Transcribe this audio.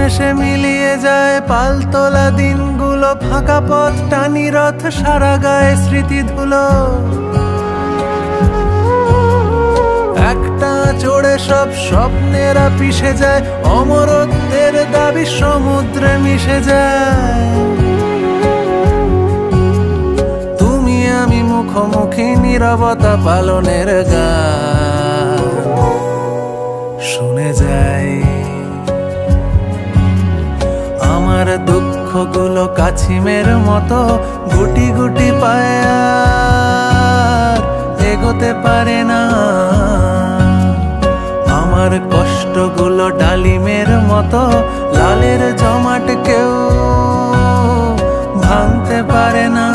নিমেষে মিলিয়ে যায় পালতোলা দিনগুলো, ফাঁকা পথ টানি রথ, সারা গায়ে স্মৃতি ধুলো। একটা চড়ে সব স্বপ্নেরা পিষে যায়, অমরত্বের দাবি সমুদ্রে মিশে যায়। তুমি আমি মুখোমুখি, নীরবতা পালনের গান শুনে যাই। আমার দুঃখগুলো কাছিমের মতো গুটি গুটি পায়ে আর এগোতে পারে না। আমার কষ্টগুলো ডালিমের মতো লালের জমাট, কেউ ভাঙতে পারে না।